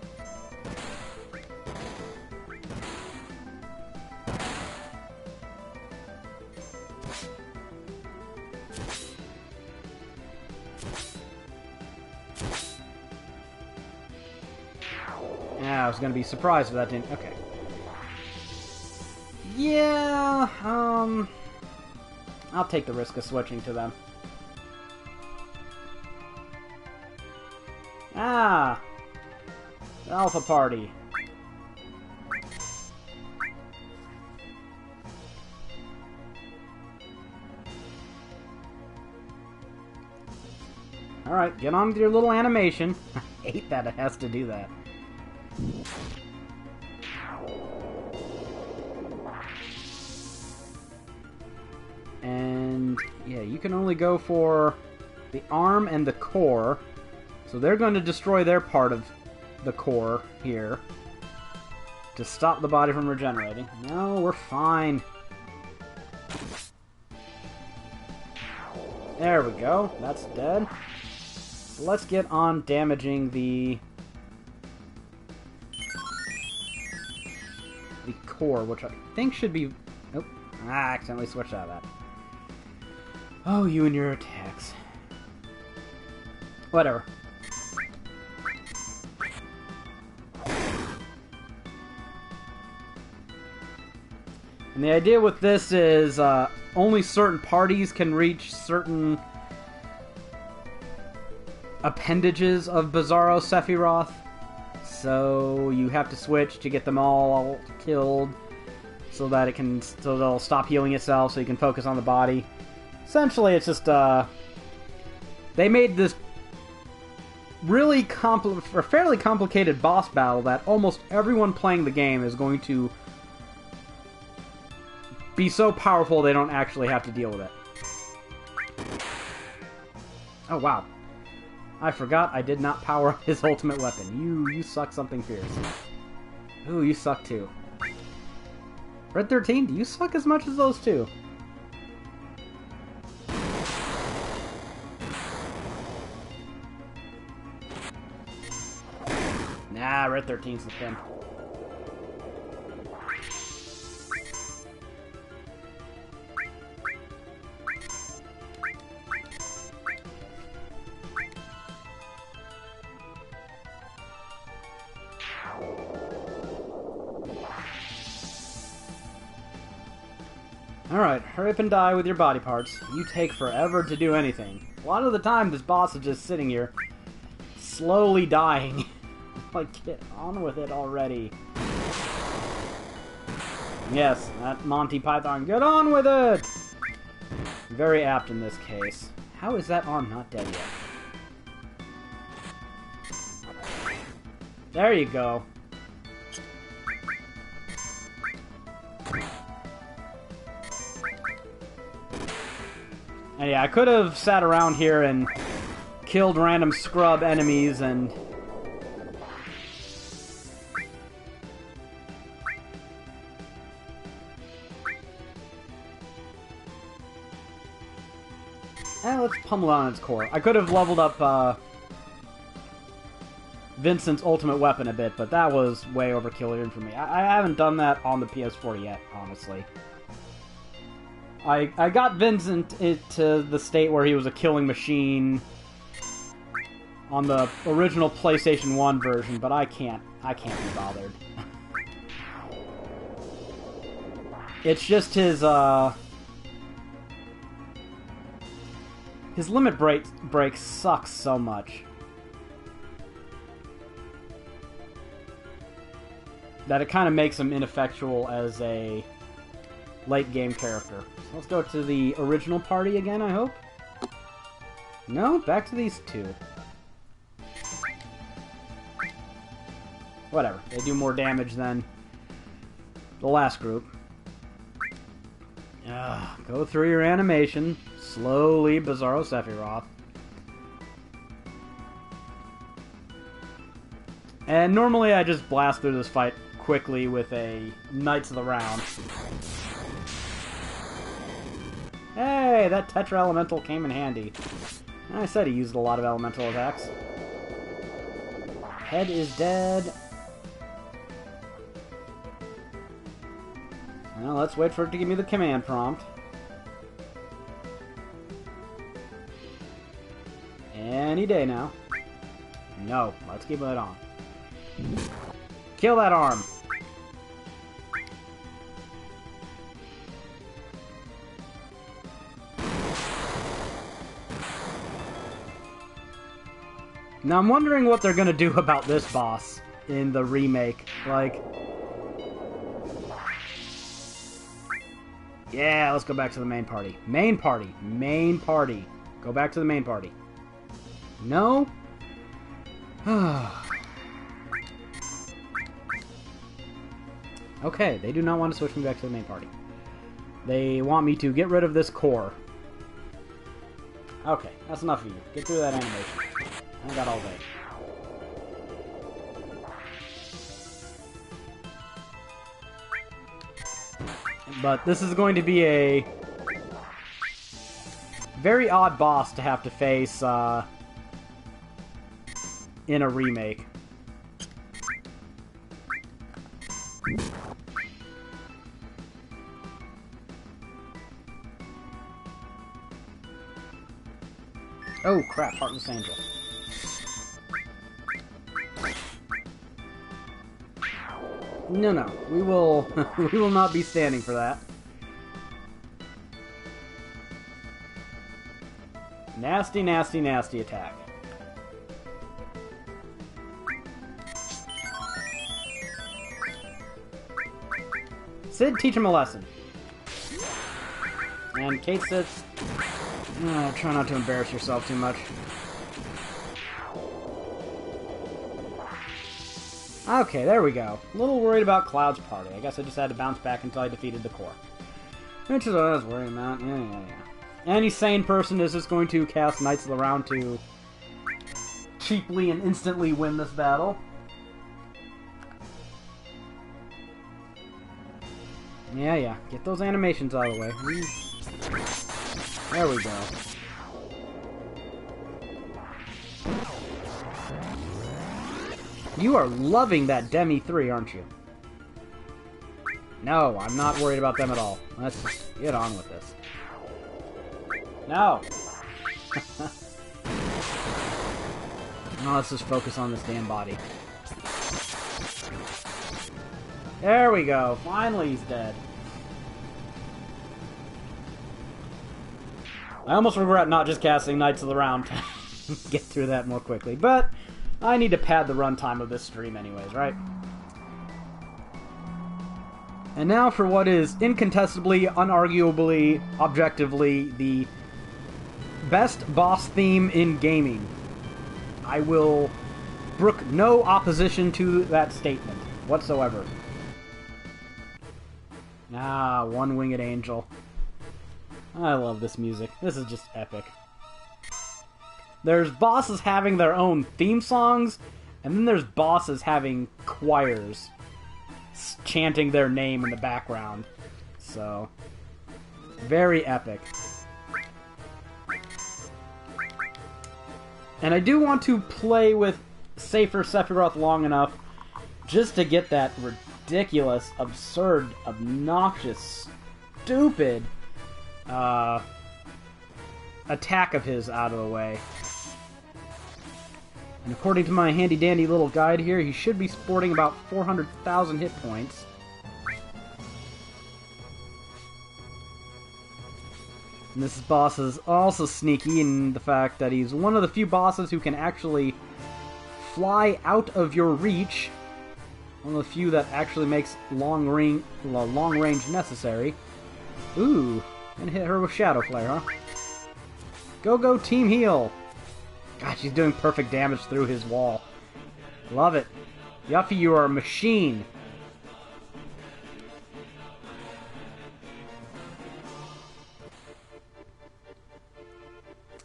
Yeah, I was gonna be surprised if that didn't... Okay. Yeah, I'll take the risk of switching to them. Ah! Alpha Party. Alright, get on with your little animation. I hate that it has to do that. And yeah, you can only go for the arm and the core. So they're going to destroy their part of the core here to stop the body from regenerating. No, we're fine. There we go. That's dead. So let's get on damaging the core, which I think should be... Nope. I accidentally switched out of that. Oh, you and your attacks. Whatever. And the idea with this is only certain parties can reach certain appendages of Bizarro Sephiroth. So you have to switch to get them all killed so that they'll stop healing itself so you can focus on the body. Essentially, it's just they made this really fairly complicated boss battle that almost everyone playing the game is going to be so powerful they don't actually have to deal with it. Oh wow. I forgot I did not power up his ultimate weapon. You suck something fierce. Ooh, you suck too. Red 13, do you suck as much as those two? Nah, Red 13's the pimp. Alright, hurry up and die with your body parts. You take forever to do anything. A lot of the time, this boss is just sitting here, slowly dying. Like, get on with it already. Yes, that Monty Python, get on with it! Very apt in this case. How is that arm not dead yet? There you go. And yeah, I could have sat around here and killed random scrub enemies and... let's pummel on its core. I could have leveled up Vincent's ultimate weapon a bit, but that was way overkill even for me. I haven't done that on the PS4 yet, honestly. I got Vincent to the state where he was a killing machine on the original PlayStation 1 version, but I can't be bothered. It's just his limit break sucks so much that it kind of makes him ineffectual as a late game character. So let's go to the original party again, I hope. No, back to these two. Whatever, they do more damage than the last group. Go through your animation. Slowly, Bizarro Sephiroth. And normally I just blast through this fight quickly with a Knights of the Round. Hey, that Tetra Elemental came in handy. I said he used a lot of elemental attacks. Head is dead. Well, let's wait for it to give me the command prompt. Any day now. No, let's keep it on. Kill that arm. Now I'm wondering what they're gonna do about this boss in the remake. Like... Yeah, let's go back to the main party. Main party. Main party. Go back to the main party. No? Okay, they do not want to switch me back to the main party. They want me to get rid of this core. Okay, that's enough of you. Get through that animation. I got all day. But this is going to be a very odd boss to have to face in a remake. Oh crap, Heartless Angel. No, we will we will not be standing for that. Nasty, nasty, nasty attack. Sid, teach him a lesson. And Kate sits. Oh, try not to embarrass yourself too much. Okay, there we go. A little worried about Cloud's party. I guess I just had to bounce back until I defeated the core. Which is what I was worried about. Yeah. Any sane person is just going to cast Knights of the Round to cheaply and instantly win this battle. Yeah. Get those animations out of the way. There we go. You are loving that Demi 3, aren't you? No, I'm not worried about them at all. Let's just get on with this. No! Now let's just focus on this damn body. There we go. Finally he's dead. I almost regret not just casting Knights of the Round to get through that more quickly, but I need to pad the runtime of this stream anyways, right? And now for what is incontestably, unarguably, objectively, the best boss theme in gaming. I will brook no opposition to that statement whatsoever. Ah, One-Winged Angel. I love this music. This is just epic. There's bosses having their own theme songs, and then there's bosses having choirs chanting their name in the background. So, very epic. And I do want to play with Safer Sephiroth long enough just to get that ridiculous, absurd, obnoxious, stupid attack of his out of the way. And according to my handy-dandy little guide here, he should be sporting about 400,000 hit points. And this boss is also sneaky in the fact that he's one of the few bosses who can actually fly out of your reach. One of the few that actually makes long range necessary. Ooh, and hit her with Shadow Flare, huh? Go, Team Heal! God, she's doing perfect damage through his wall. Love it. Yuffie, you are a machine.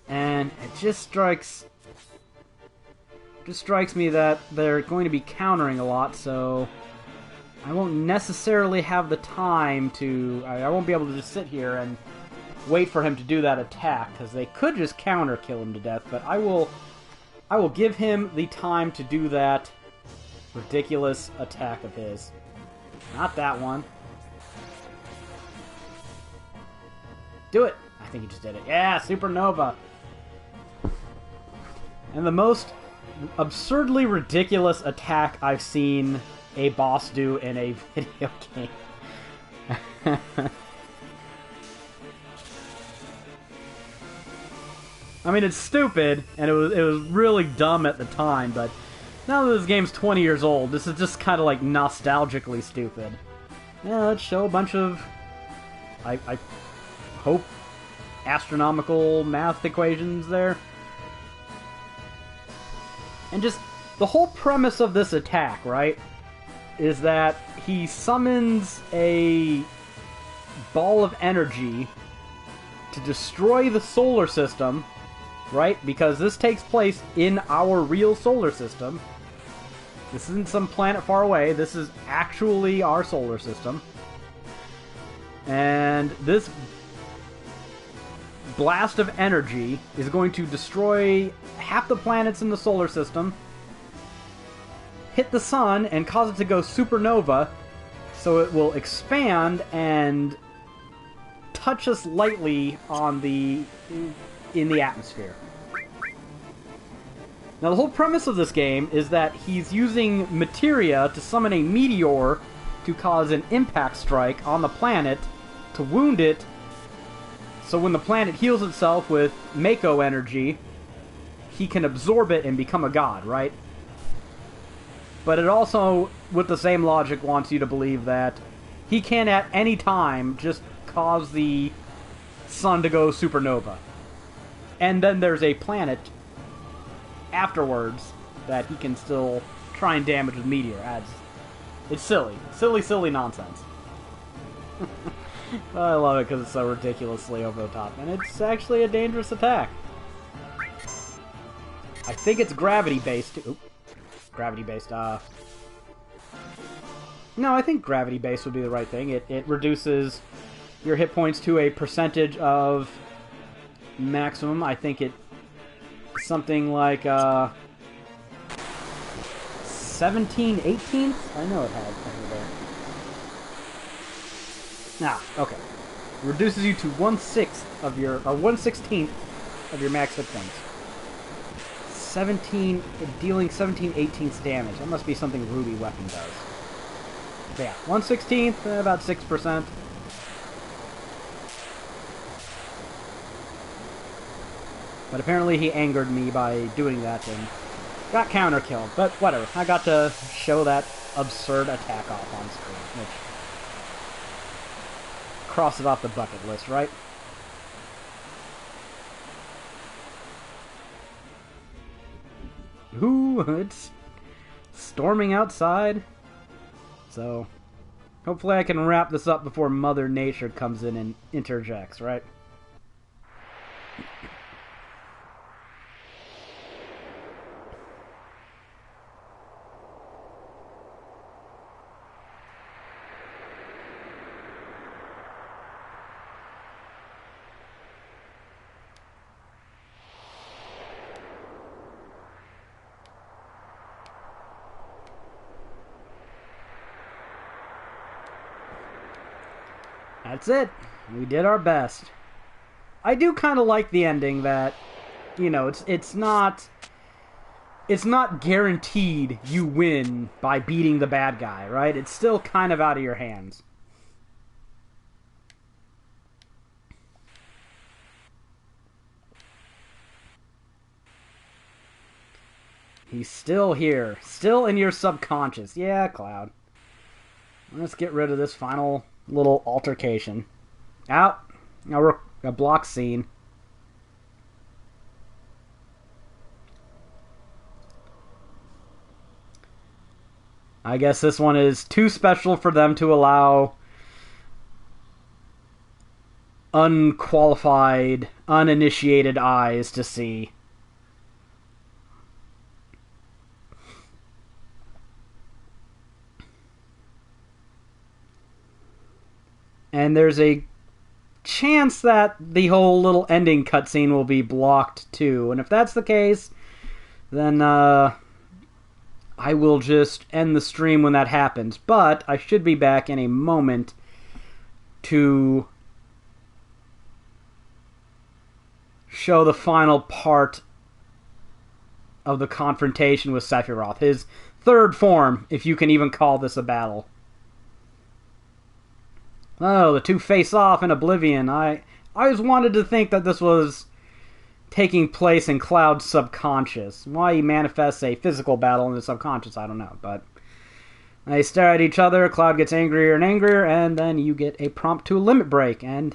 And it just strikes me that they're going to be countering a lot, so I won't necessarily have the time to... I won't be able to just sit here and wait for him to do that attack, because they could just counter kill him to death, but I will give him the time to do that ridiculous attack of his. Not that one. Do it! I think he just did it. Yeah, Supernova! And the most absurdly ridiculous attack I've seen a boss do in a video game. I mean, it's stupid, and it was really dumb at the time, but now that this game's 20 years old, this is just kind of like nostalgically stupid. Yeah, let's show a bunch of, I hope, astronomical math equations there. And just, the whole premise of this attack, right, is that he summons a ball of energy to destroy the solar system, right? Because this takes place in our real solar system. This isn't some planet far away. This is actually our solar system. And this blast of energy is going to destroy half the planets in the solar system, hit the sun, and cause it to go supernova, so it will expand and touch us lightly on in the atmosphere. Now, the whole premise of this game is that he's using materia to summon a meteor to cause an impact strike on the planet to wound it, so when the planet heals itself with Mako energy, he can absorb it and become a god, right? But it also, with the same logic, wants you to believe that he can at any time just cause the sun to go supernova. And then there's a planet afterwards that he can still try and damage with meteor. It's silly. Silly nonsense. I love it because it's so ridiculously over the top. And it's actually a dangerous attack. I think it's gravity-based. Oop. Gravity-based, No, I think gravity-based would be the right thing. It reduces your hit points to a percentage of maximum. I think it's something like 17/18? I know it had over there. Okay. Reduces you to 1/6 of your, or 1/16 of your max hit points. dealing 17/18 damage. That must be something Ruby Weapon does. But yeah, 1/16, about 6%. But apparently he angered me by doing that and got counter-killed. But whatever, I got to show that absurd attack off on screen, which crosses off the bucket list, right? Ooh, it's storming outside. So, hopefully I can wrap this up before Mother Nature comes in and interjects, right? That's it. We did our best. I do kind of like the ending that, you know, it's not guaranteed you win by beating the bad guy, right? It's still kind of out of your hands. He's still here. Still in your subconscious. Yeah, Cloud. Let's get rid of this final little altercation. Out. Now we're a block scene. I guess this one is too special for them to allow unqualified, uninitiated eyes to see. And there's a chance that the whole little ending cutscene will be blocked too. And if that's the case, then I will just end the stream when that happens. But I should be back in a moment to show the final part of the confrontation with Sephiroth. His third form, if you can even call this a battle. Oh, the two face off in Oblivion. I always wanted to think that this was taking place in Cloud's subconscious. Why he manifests a physical battle in the subconscious, I don't know. But they stare at each other, Cloud gets angrier and angrier, and then you get a prompt to a limit break. And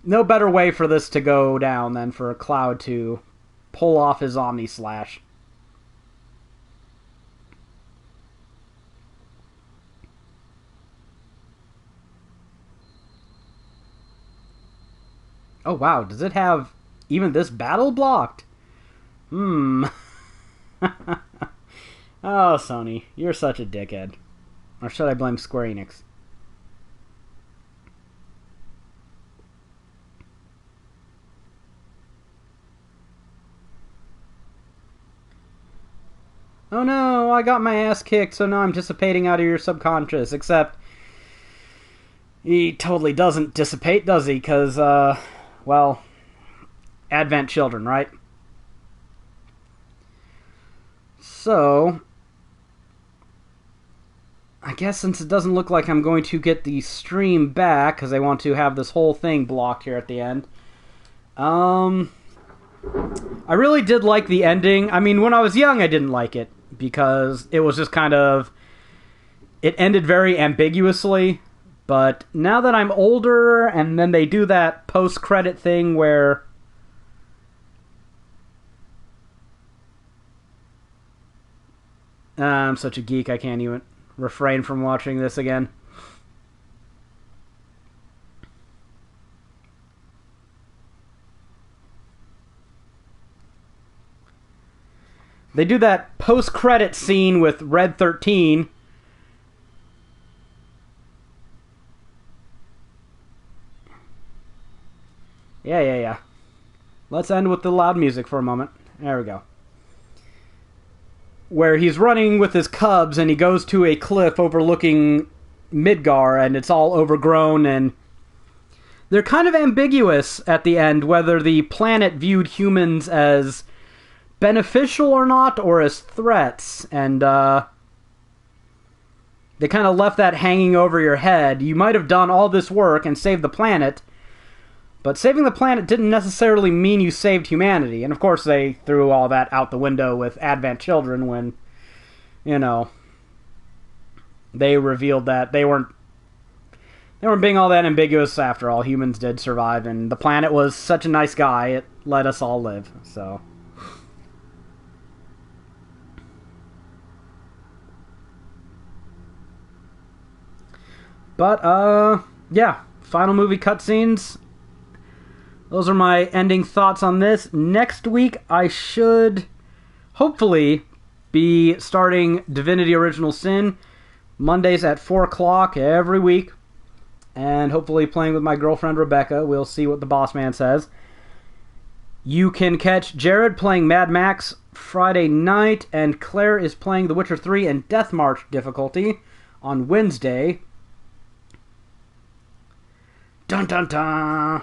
no better way for this to go down than for Cloud to pull off his Omni Slash. Oh wow, does it have even this battle blocked? Oh, Sony, you're such a dickhead. Or should I blame Square Enix? Oh no, I got my ass kicked, so now I'm dissipating out of your subconscious. Except, he totally doesn't dissipate, does he? Because, well, Advent Children, right? So, I guess since it doesn't look like I'm going to get the stream back, because I want to have this whole thing blocked here at the end, I really did like the ending. I mean, when I was young, I didn't like it, because it was just kind of, it ended very ambiguously. But now that I'm older, and then they do that post-credit thing where I'm such a geek, I can't even refrain from watching this again. They do that post-credit scene with Red 13. Yeah. Let's end with the loud music for a moment. There we go. Where he's running with his cubs and he goes to a cliff overlooking Midgar and it's all overgrown and they're kind of ambiguous at the end whether the planet viewed humans as beneficial or not or as threats, and they kind of left that hanging over your head. You might have done all this work and saved the planet, but saving the planet didn't necessarily mean you saved humanity. And of course they threw all that out the window with Advent Children when, you know, they revealed that they weren't being all that ambiguous after all. Humans did survive, and the planet was such a nice guy, it let us all live, so. But, yeah, final movie cutscenes. Those are my ending thoughts on this. Next week, I should hopefully be starting Divinity Original Sin Mondays at 4 o'clock every week. And hopefully playing with my girlfriend Rebecca. We'll see what the boss man says. You can catch Jared playing Mad Max Friday night, and Claire is playing The Witcher 3 in Death March difficulty on Wednesday. Dun dun dun!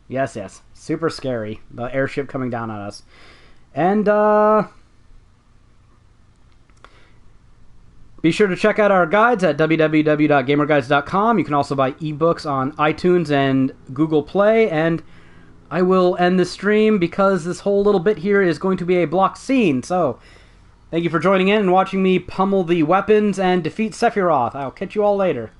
Yes. Super scary. The airship coming down on us. And, be sure to check out our guides at www.gamerguides.com. You can also buy ebooks on iTunes and Google Play. And I will end the stream because this whole little bit here is going to be a blocked scene. So, thank you for joining in and watching me pummel the weapons and defeat Sephiroth. I'll catch you all later.